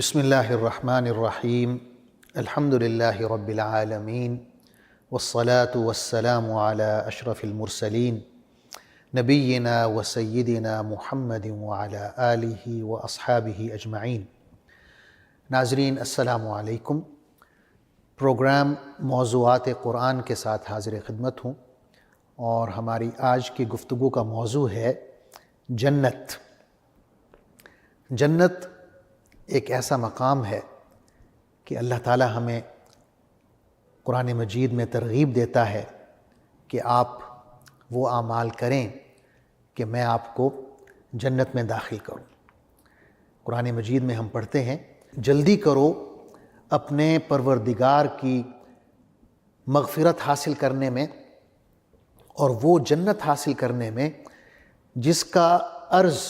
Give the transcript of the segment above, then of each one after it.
بسم اللہ الرحمن الرحیم الحمد للہ رب العالمین والصلاة والسلام علی اشرف المرسلین نبینا و سیدنا محمد وعلی آلہ و اصحابہ اجمعین۔ ناظرین السلام علیکم۔ پروگرام موضوعات قرآن کے ساتھ حاضر خدمت ہوں، اور ہماری آج کی گفتگو کا موضوع ہے جنت۔ جنت ایک ایسا مقام ہے کہ اللہ تعالی ہمیں قرآن مجید میں ترغیب دیتا ہے کہ آپ وہ اعمال کریں کہ میں آپ کو جنت میں داخل کروں۔ قرآن مجید میں ہم پڑھتے ہیں، جلدی کرو اپنے پروردگار کی مغفرت حاصل کرنے میں اور وہ جنت حاصل کرنے میں جس کا عرض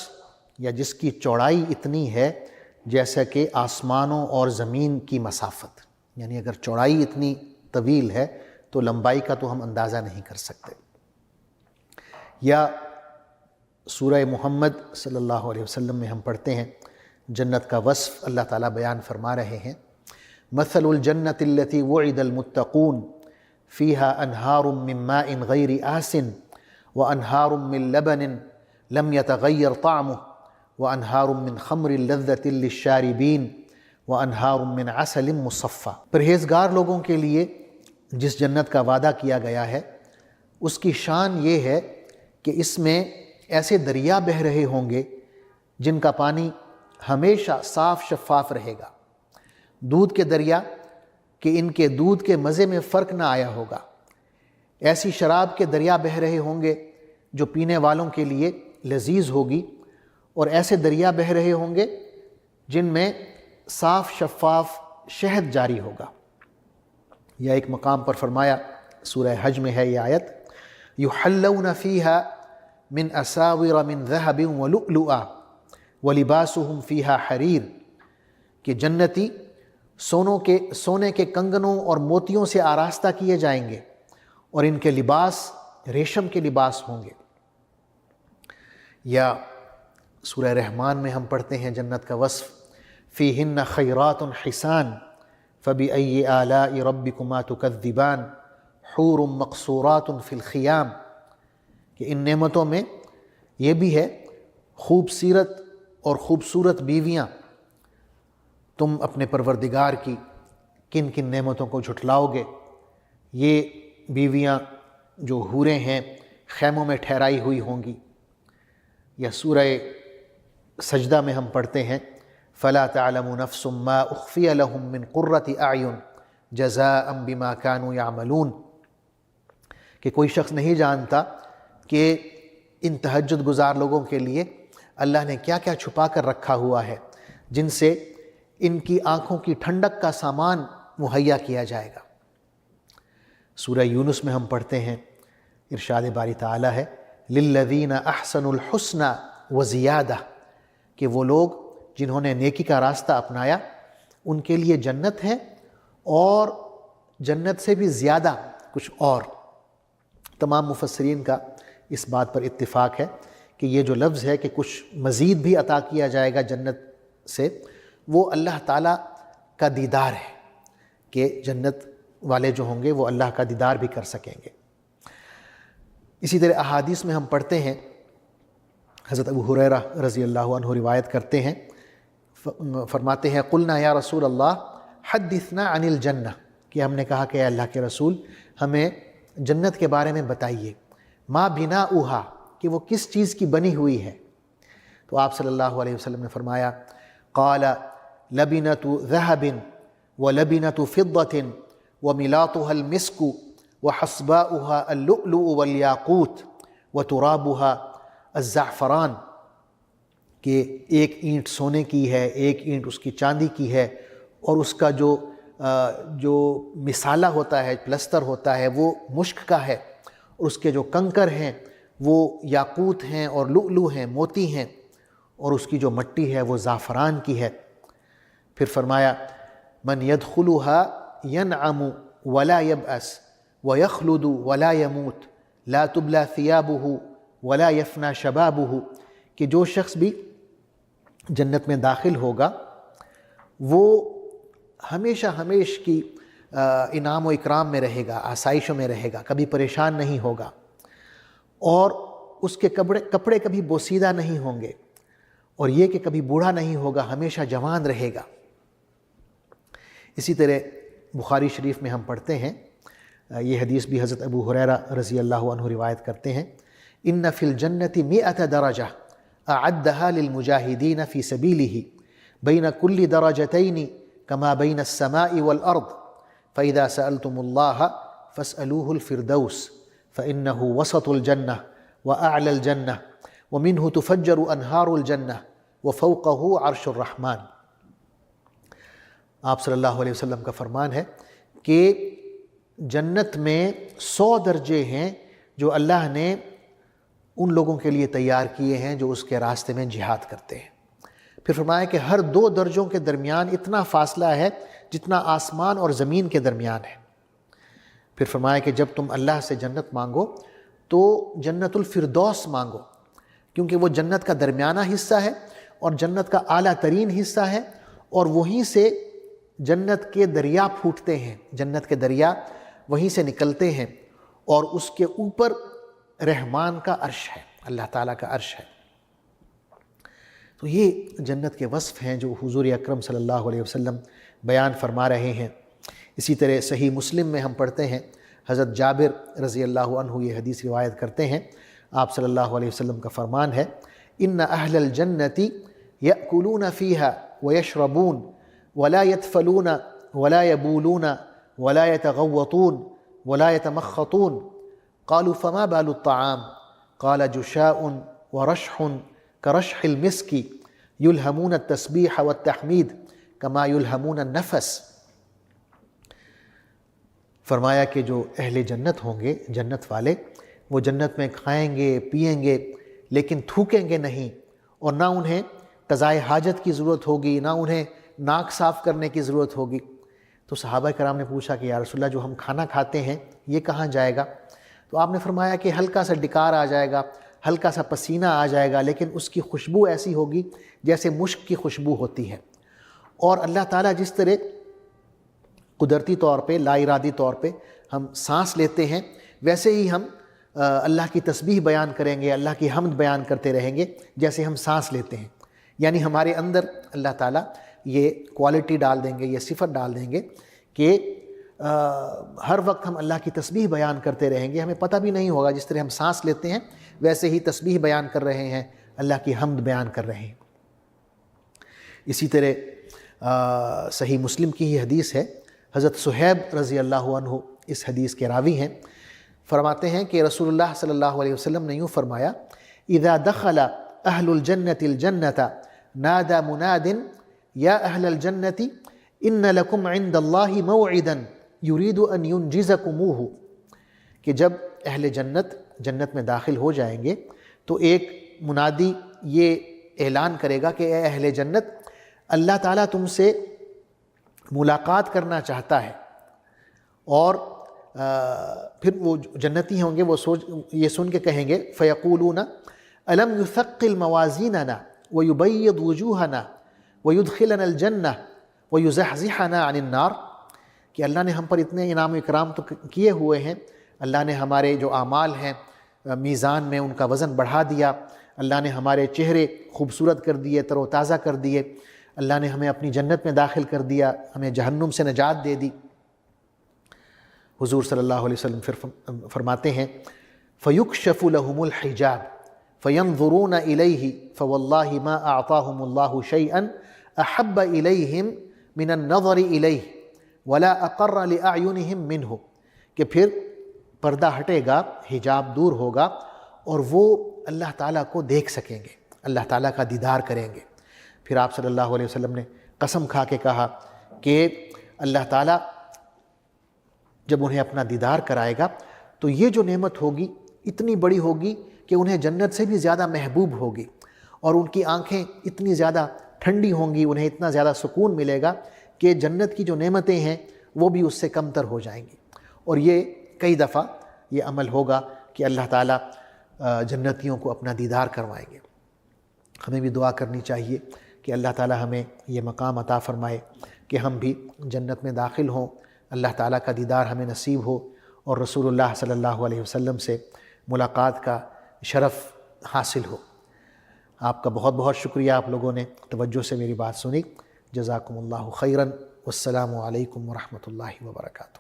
یا جس کی چوڑائی اتنی ہے جیسا کہ آسمانوں اور زمین کی مسافت، یعنی اگر چوڑائی اتنی طویل ہے تو لمبائی کا تو ہم اندازہ نہیں کر سکتے۔ یا سورہ محمد صلی اللہ علیہ وسلم میں ہم پڑھتے ہیں، جنت کا وصف اللہ تعالیٰ بیان فرما رہے ہیں، مثل الجنت التي وعد المتقون فيها انہار من ماء غیر آسن وانہار من لبن لم يتغیر طعمه وانہار من خمر لذۃ للشاربین وانہار من عسل مصفى۔ پرہیزگار لوگوں کے لیے جس جنت کا وعدہ کیا گیا ہے اس کی شان یہ ہے کہ اس میں ایسے دریا بہہ رہے ہوں گے جن کا پانی ہمیشہ صاف شفاف رہے گا، دودھ کے دریا کہ ان کے دودھ کے مزے میں فرق نہ آیا ہوگا۔ ایسی شراب کے دریا بہہ رہے ہوں گے جو پینے والوں کے لیے لذیذ ہوگی، اور ایسے دریا بہہ رہے ہوں گے جن میں صاف شفاف شہد جاری ہوگا۔ یا ایک مقام پر فرمایا، سورہ حج میں ہے یہ آیت، یحلون فیہا من اساور من ذہب ولؤلؤا ولباسہم فیہا حریر، کہ جنتی سونے کے کنگنوں اور موتیوں سے آراستہ کیے جائیں گے اور ان کے لباس ریشم کے لباس ہوں گے۔ یا سورہ رحمان میں ہم پڑھتے ہیں جنت کا وصف، فیہن خیرات حسان فبأی آلاء ربکما تکذبان حور مقصورات فی الخیام، کہ ان نعمتوں میں یہ بھی ہے خوبصورت اور خوبصورت بیویاں، تم اپنے پروردگار کی کن کن نعمتوں کو جھٹلاؤ گے۔ یہ بیویاں جو حوریں ہیں خیموں میں ٹھہرائی ہوئی ہوں گی۔ یا سورہ سجدہ میں ہم پڑھتے ہیں، فَلَا تَعْلَمُ نَفْسٌ مَّا أُخْفِيَ لَهُم مِّن قُرَّةِ أَعْيُنٍ جَزَاءً بِمَا كَانُوا يَعْمَلُونَ، کہ کوئی شخص نہیں جانتا کہ ان تہجد گزار لوگوں کے لیے اللہ نے کیا کیا چھپا کر رکھا ہوا ہے جن سے ان کی آنکھوں کی ٹھنڈک کا سامان مہیا کیا جائے گا۔ سورہ یونس میں ہم پڑھتے ہیں، ارشاد باری تعالیٰ ہے، لِلَّذِينَ أَحْسَنُوا الْحُسْنَى وَزِيَادَةٌ، کہ وہ لوگ جنہوں نے نیکی کا راستہ اپنایا ان کے لیے جنت ہے اور جنت سے بھی زیادہ کچھ اور۔ تمام مفسرین کا اس بات پر اتفاق ہے کہ یہ جو لفظ ہے کہ کچھ مزید بھی عطا کیا جائے گا جنت سے، وہ اللہ تعالیٰ کا دیدار ہے، کہ جنت والے جو ہوں گے وہ اللہ کا دیدار بھی کر سکیں گے۔ اسی طرح احادیث میں ہم پڑھتے ہیں، حضرت ابو ہریرہ رضی اللہ عنہ روایت کرتے ہیں، فرماتے ہیں، قلنا یا رسول اللہ حدثنا عن الجنہ، کہ ہم نے کہا کہ اے اللہ کے رسول ہمیں جنت کے بارے میں بتائیے، ما بناؤہا، کہ وہ کس چیز کی بنی ہوئی ہے۔ تو آپ صلی اللہ علیہ وسلم نے فرمایا، قال لبنۃ ذہب ولبنۃ فضۃ وملاطها المسک وحصباؤها اللؤلؤ والیاقوت وترابها الزعفران، کہ ایک اینٹ سونے کی ہے، ایک اینٹ اس کی چاندی کی ہے، اور اس کا جو مسالہ ہوتا ہے، پلستر ہوتا ہے، وہ مشک کا ہے، اور اس کے جو کنکر ہیں وہ یاقوت ہیں اور لؤلؤ ہیں، موتی ہیں، اور اس کی جو مٹی ہے وہ زعفران کی ہے۔ پھر فرمایا، من يدخلها ينعم ولا يبأس ويخلد ولا يموت لا تبلى ثيابه ولا يفنى شبابه، کہ جو شخص بھی جنت میں داخل ہوگا وہ ہمیشہ ہمیشہ کی انعام و اکرام میں رہے گا، آسائشوں میں رہے گا، کبھی پریشان نہیں ہوگا، اور اس کے کپڑے کبھی بوسیدہ نہیں ہوں گے، اور یہ کہ کبھی بوڑھا نہیں ہوگا، ہمیشہ جوان رہے گا۔ اسی طرح بخاری شریف میں ہم پڑھتے ہیں، یہ حدیث بھی حضرت ابو ہریرہ رضی اللہ عنہ روایت کرتے ہیں، ان فی الجنۃ 100 درجہ اعدها للمجاہدین فی سبیلہ بین کل درجتین کما بین السماء والارض فاذا سألتم اللہ فاسألوه الفردوس فإنه وسط الجنہ وأعلى الجنہ ومنه تفجر انہار الجنہ وفوقه عرش الرحمن۔ آپ صلی اللہ علیہ وسلم کا فرمان ہے کہ جنت میں 100 درجے ہیں جو اللہ نے ان لوگوں کے لیے تیار کیے ہیں جو اس کے راستے میں جہاد کرتے ہیں۔ پھر فرمایا کہ ہر 2 درجوں کے درمیان اتنا فاصلہ ہے جتنا آسمان اور زمین کے درمیان ہے۔ پھر فرمایا کہ جب تم اللہ سے جنت مانگو تو جنت الفردوس مانگو، کیونکہ وہ جنت کا درمیانہ حصہ ہے اور جنت کا اعلیٰ ترین حصہ ہے، اور وہیں سے جنت کے دریا پھوٹتے ہیں، جنت کے دریا وہیں سے نکلتے ہیں، اور اس کے اوپر رحمان کا عرش ہے، اللہ تعالیٰ کا عرش ہے۔ تو یہ جنت کے وصف ہیں جو حضور اکرم صلی اللہ علیہ وسلم بیان فرما رہے ہیں۔ اسی طرح صحیح مسلم میں ہم پڑھتے ہیں، حضرت جابر رضی اللہ عنہ یہ حدیث روایت کرتے ہیں، آپ صلی اللہ علیہ وسلم کا فرمان ہے، ان اہل الجنۃ یأکلون فیہا ویشربون ولا يتفلون ولا يبولون ولا يتغوطون ولا يتمخطون قالوا فما بال الطعام قال جشاء ورشح كرشح المسك يلهمون التسبيح والتحميد كما يلهمون النفس۔ فرمایا کہ جو اہل جنت ہوں گے، جنت والے، وہ جنت میں کھائیں گے پئیں گے لیکن تھوکیں گے نہیں، اور نہ انہیں قضائے حاجت کی ضرورت ہوگی، نہ انہیں ناک صاف کرنے کی ضرورت ہوگی۔ تو صحابہ کرام نے پوچھا کہ یا رسول اللہ جو ہم کھانا کھاتے ہیں یہ کہاں جائے گا؟ تو آپ نے فرمایا کہ ہلکا سا ڈکار آ جائے گا، ہلکا سا پسینہ آ جائے گا، لیکن اس کی خوشبو ایسی ہوگی جیسے مشک کی خوشبو ہوتی ہے۔ اور اللہ تعالیٰ جس طرح قدرتی طور پہ، لا ارادی طور پہ ہم سانس لیتے ہیں، ویسے ہی ہم اللہ کی تسبیح بیان کریں گے، اللہ کی حمد بیان کرتے رہیں گے جیسے ہم سانس لیتے ہیں۔ یعنی ہمارے اندر اللہ تعالیٰ یہ کوالٹی ڈال دیں گے، یہ صفت ڈال دیں گے کہ ہر وقت ہم اللہ کی تسبیح بیان کرتے رہیں گے، ہمیں پتہ بھی نہیں ہوگا، جس طرح ہم سانس لیتے ہیں ویسے ہی تسبیح بیان کر رہے ہیں، اللہ کی حمد بیان کر رہے ہیں۔ اسی طرح صحیح مسلم کی ہی حدیث ہے، حضرت صہیب رضی اللہ عنہ اس حدیث کے راوی ہیں، فرماتے ہیں کہ رسول اللہ صلی اللہ علیہ وسلم نے یوں فرمایا، اذا دخل اہل الجنۃ الجنۃ نادى مناد یا اہل الجنۃ ان لکم عند اللہ موعدا یرید ان ینجزکموہ، کہ جب اہل جنت میں داخل ہو جائیں گے تو ایک منادی یہ اعلان کرے گا کہ اے اہل جنت، اللہ تعالیٰ تم سے ملاقات کرنا چاہتا ہے۔ اور پھر وہ جنتی ہوں گے، وہ یہ سن کے کہیں گے، فیقولون الم یثقل موازیننا ویبید وجوہنا ویدخلنا الجنہ ویزحزحنا عن النار، کہ اللہ نے ہم پر اتنے انعام و اکرام تو کیے ہوئے ہیں، اللہ نے ہمارے جو اعمال ہیں میزان میں ان کا وزن بڑھا دیا، اللہ نے ہمارے چہرے خوبصورت کر دیے، تر و تازہ کر دیے، اللہ نے ہمیں اپنی جنت میں داخل کر دیا، ہمیں جہنم سے نجات دے دی۔ حضور صلی اللہ علیہ وسلم پھر فرماتے ہیں، فَيُكْشَفُ لَهُمُ الْحِجَابِ فَيَنْظُرُونَ إِلَيْهِ فَوَاللَّهِ مَا أَعْطَاهُمُ اللَّهُ شَيْئًا أَحَبَّ إِلَيْهِمْ مِنَ النَّظَرِ إِلَيْهِ وَلَا أَقَرَّ لِأَعْيُنِهِمْ مِنْهُ، کہ پھر پردہ ہٹے گا، حجاب دور ہوگا، اور وہ اللہ تعالیٰ کو دیکھ سکیں گے، اللہ تعالیٰ کا دیدار کریں گے۔ پھر آپ صلی اللہ علیہ وسلم نے قسم کھا کے کہا کہ اللہ تعالیٰ جب انہیں اپنا دیدار کرائے گا تو یہ جو نعمت ہوگی اتنی بڑی ہوگی کہ انہیں جنت سے بھی زیادہ محبوب ہوگی، اور ان کی آنکھیں اتنی زیادہ ٹھنڈی ہوں گی، انہیں اتنا زیادہ سکون ملے گا کہ جنت کی جو نعمتیں ہیں وہ بھی اس سے کمتر ہو جائیں گی۔ اور یہ کئی دفعہ یہ عمل ہوگا کہ اللہ تعالیٰ جنتیوں کو اپنا دیدار کروائیں گے۔ ہمیں بھی دعا کرنی چاہیے کہ اللہ تعالی ہمیں یہ مقام عطا فرمائے کہ ہم بھی جنت میں داخل ہوں، اللہ تعالیٰ کا دیدار ہمیں نصیب ہو اور رسول اللہ صلی اللہ علیہ وسلم سے ملاقات کا شرف حاصل ہو۔ آپ کا بہت بہت شکریہ، آپ لوگوں نے توجہ سے میری بات سنی۔ جزاکم اللہ خیراً، والسلام علیکم ورحمۃ اللہ وبرکاتہ۔